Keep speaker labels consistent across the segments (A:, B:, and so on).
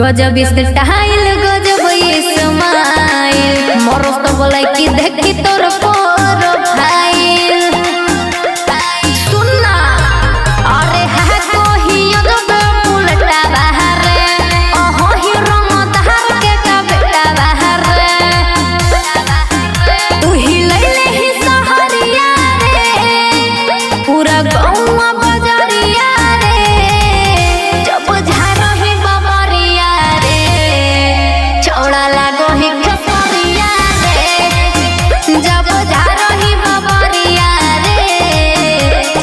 A: गजब स्टाइल गजब स्माइल मोर तो बोला कि देखी तोर प्रोफाइल सुनना अरे है कोही अदब उल्टा बाहर ओहो ही रंग धार के का बेटा बाहर तू ही लैले ही सहरिया रे पूरा गौवा बाजारिया रे जब झारही बाबरिया रे छौड़ा लागो ही खसरिया रे जब झारही बाबरिया रे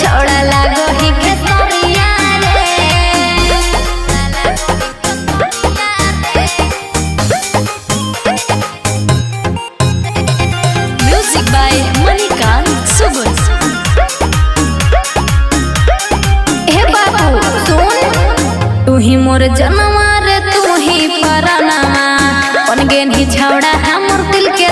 A: छौड़ा लागो ही खसरिया रे म्यूजिक बाय मणिकांत सुगुन। हे बाबू सुन तू ही मोर जनवा रे तू ही परनामा बन गेन ही छौड़ा हमर दिल के